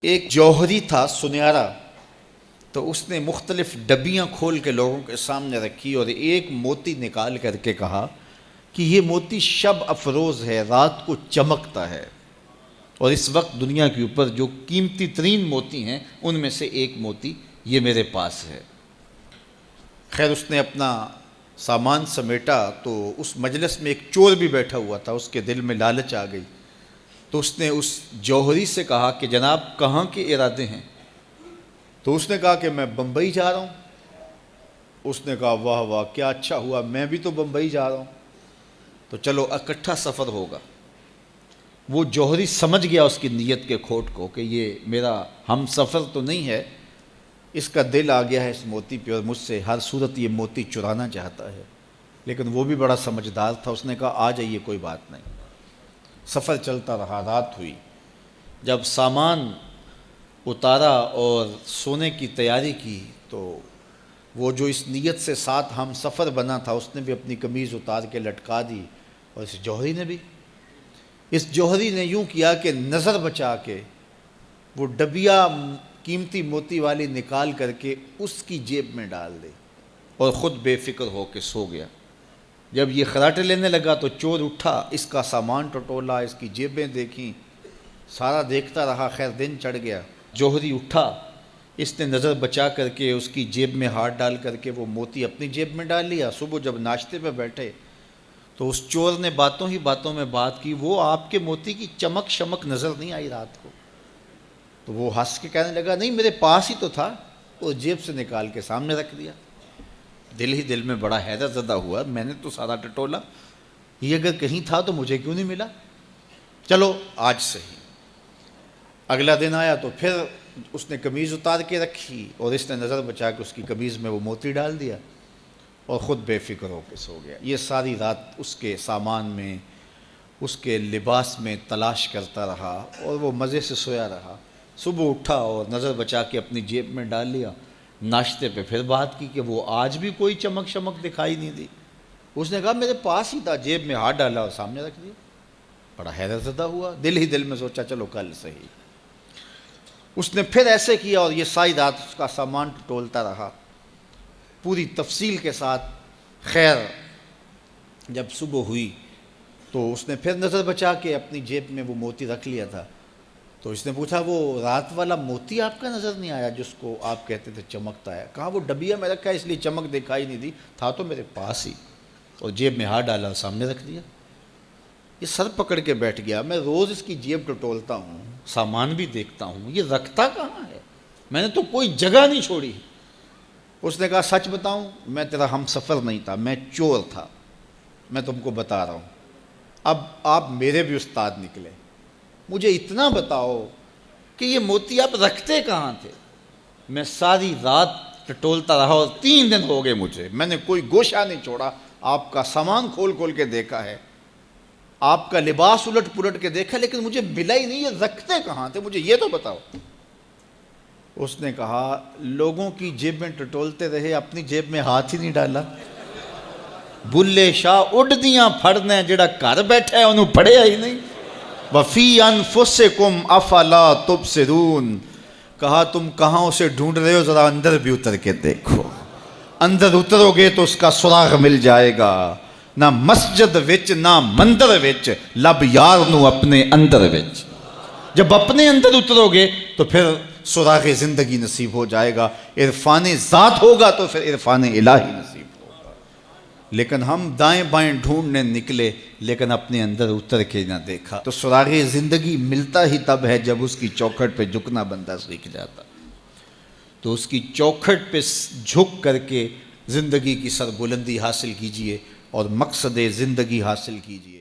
ایک جوہری تھا سنہرا، تو اس نے مختلف ڈبیاں کھول کے لوگوں کے سامنے رکھی اور ایک موتی نکال کر کے کہا کہ یہ موتی شب افروز ہے، رات کو چمکتا ہے، اور اس وقت دنیا کے اوپر جو قیمتی ترین موتی ہیں ان میں سے ایک موتی یہ میرے پاس ہے۔ خیر اس نے اپنا سامان سمیٹا تو اس مجلس میں ایک چور بھی بیٹھا ہوا تھا، اس کے دل میں لالچ آ گئی، تو اس نے اس جوہری سے کہا کہ جناب کہاں کے ارادے ہیں؟ تو اس نے کہا کہ میں بمبئی جا رہا ہوں۔ اس نے کہا واہ واہ کیا اچھا ہوا، میں بھی تو بمبئی جا رہا ہوں، تو چلو اکٹھا سفر ہوگا۔ وہ جوہری سمجھ گیا اس کی نیت کے کھوٹ کو کہ یہ میرا ہم سفر تو نہیں ہے، اس کا دل آ گیا ہے اس موتی پہ اور مجھ سے ہر صورت یہ موتی چرانا چاہتا ہے۔ لیکن وہ بھی بڑا سمجھدار تھا، اس نے کہا آ جائیے کوئی بات نہیں۔ سفر چلتا رہا، رات ہوئی، جب سامان اتارا اور سونے کی تیاری کی تو وہ جو اس نیت سے ساتھ ہم سفر بنا تھا اس نے بھی اپنی قمیض اتار کے لٹکا دی، اور اس جوہری نے بھی۔ اس جوہری نے یوں کیا کہ نظر بچا کے وہ ڈبیا قیمتی موتی والی نکال کر کے اس کی جیب میں ڈال دی اور خود بے فکر ہو کے سو گیا۔ جب یہ خراٹے لینے لگا تو چور اٹھا، اس کا سامان ٹٹولا، اس کی جیبیں دیکھیں، سارا دیکھتا رہا۔ خیر دن چڑھ گیا، جوہری اٹھا، اس نے نظر بچا کر کے اس کی جیب میں ہاتھ ڈال کر کے وہ موتی اپنی جیب میں ڈال لیا۔ صبح جب ناشتے پہ بیٹھے تو اس چور نے باتوں ہی باتوں میں بات کی، وہ آپ کے موتی کی چمک شمک نظر نہیں آئی رات کو؟ تو وہ ہنس کے کہنے لگا نہیں میرے پاس ہی تو تھا، وہ جیب سے نکال کے سامنے رکھ دیا۔ دل ہی دل میں بڑا حیرت زدہ ہوا، میں نے تو سارا ٹٹولا، یہ اگر کہیں تھا تو مجھے کیوں نہیں ملا؟ چلو آج صحیح۔ اگلا دن آیا تو پھر اس نے قمیض اتار کے رکھی اور اس نے نظر بچا کے اس کی قمیض میں وہ موتی ڈال دیا اور خود بے فکر ہو کے سو گیا۔ یہ ساری رات اس کے سامان میں، اس کے لباس میں تلاش کرتا رہا اور وہ مزے سے سویا رہا۔ صبح اٹھا اور نظر بچا کے اپنی جیب میں ڈال لیا۔ ناشتے پہ پھر بات کی کہ وہ آج بھی کوئی چمک شمک دکھائی نہیں دی۔ اس نے کہا میرے پاس ہی تھا، جیب میں ہاتھ ڈالا اور سامنے رکھ دیا۔ بڑا حیرت زدہ ہوا، دل ہی دل میں سوچا چلو کل صحیح۔ اس نے پھر ایسے کیا اور یہ ساری رات اس کا سامان ٹٹولتا رہا پوری تفصیل کے ساتھ۔ خیر جب صبح ہوئی تو اس نے پھر نظر بچا کے اپنی جیب میں وہ موتی رکھ لیا تھا، تو اس نے پوچھا وہ رات والا موتی آپ کا نظر نہیں آیا جس کو آپ کہتے تھے چمکتا ہے؟ کہا وہ ڈبیا میں رکھا ہے اس لیے چمک دکھائی نہیں دی، تھا تو میرے پاس ہی، اور جیب میں ہاتھ ڈالا اور سامنے رکھ دیا۔ یہ سر پکڑ کے بیٹھ گیا، میں روز اس کی جیب ٹٹولتا ہوں، سامان بھی دیکھتا ہوں، یہ رکھتا کہاں ہے؟ میں نے تو کوئی جگہ نہیں چھوڑی۔ اس نے کہا سچ بتاؤں میں تیرا ہم سفر نہیں تھا، میں چور تھا، میں تم کو بتا رہا ہوں۔ اب آپ میرے بھی استاد نکلے، مجھے اتنا بتاؤ کہ یہ موتی آپ رکھتے کہاں تھے؟ میں ساری رات ٹٹولتا رہا اور 3 دن ہو گئے مجھے، میں نے کوئی گوشہ نہیں چھوڑا، آپ کا سامان کھول کھول کے دیکھا ہے، آپ کا لباس الٹ پلٹ کے دیکھا، لیکن مجھے ملا ہی نہیں، یہ رکھتے کہاں تھے؟ مجھے یہ تو بتاؤ۔ اس نے کہا لوگوں کی جیب میں ٹٹولتے رہے، اپنی جیب میں ہاتھ ہی نہیں ڈالا۔ بلے شاہ اڈدیاں پھڑنے جڑا گھر بیٹھا ہے انہوں پڑھیا ہی نہیں۔ وَفِي أَنفُسِكُمْ أَفَلَا تُبْصِرُونَ، کہا تم کہاں اسے ڈھونڈ رہے ہو، ذرا اندر بھی اتر کے دیکھو، اندر اترو گے تو اس کا سراغ مل جائے گا۔ نہ مسجد وچ نہ مندر وچ، لب یار نو اپنے اندر وچ۔ جب اپنے اندر اترو گے تو پھر سراغ زندگی نصیب ہو جائے گا، عرفان ذات ہوگا تو پھر عرفان الہی نصیب ہوگا۔ لیکن ہم دائیں بائیں ڈھونڈنے نکلے لیکن اپنے اندر اتر کے نہ دیکھا۔ تو سراغ زندگی ملتا ہی تب ہے جب اس کی چوکھٹ پہ جھکنا بندہ سیکھ جاتا۔ تو اس کی چوکھٹ پہ جھک کر کے زندگی کی سربلندی حاصل کیجئے اور مقصد زندگی حاصل کیجئے۔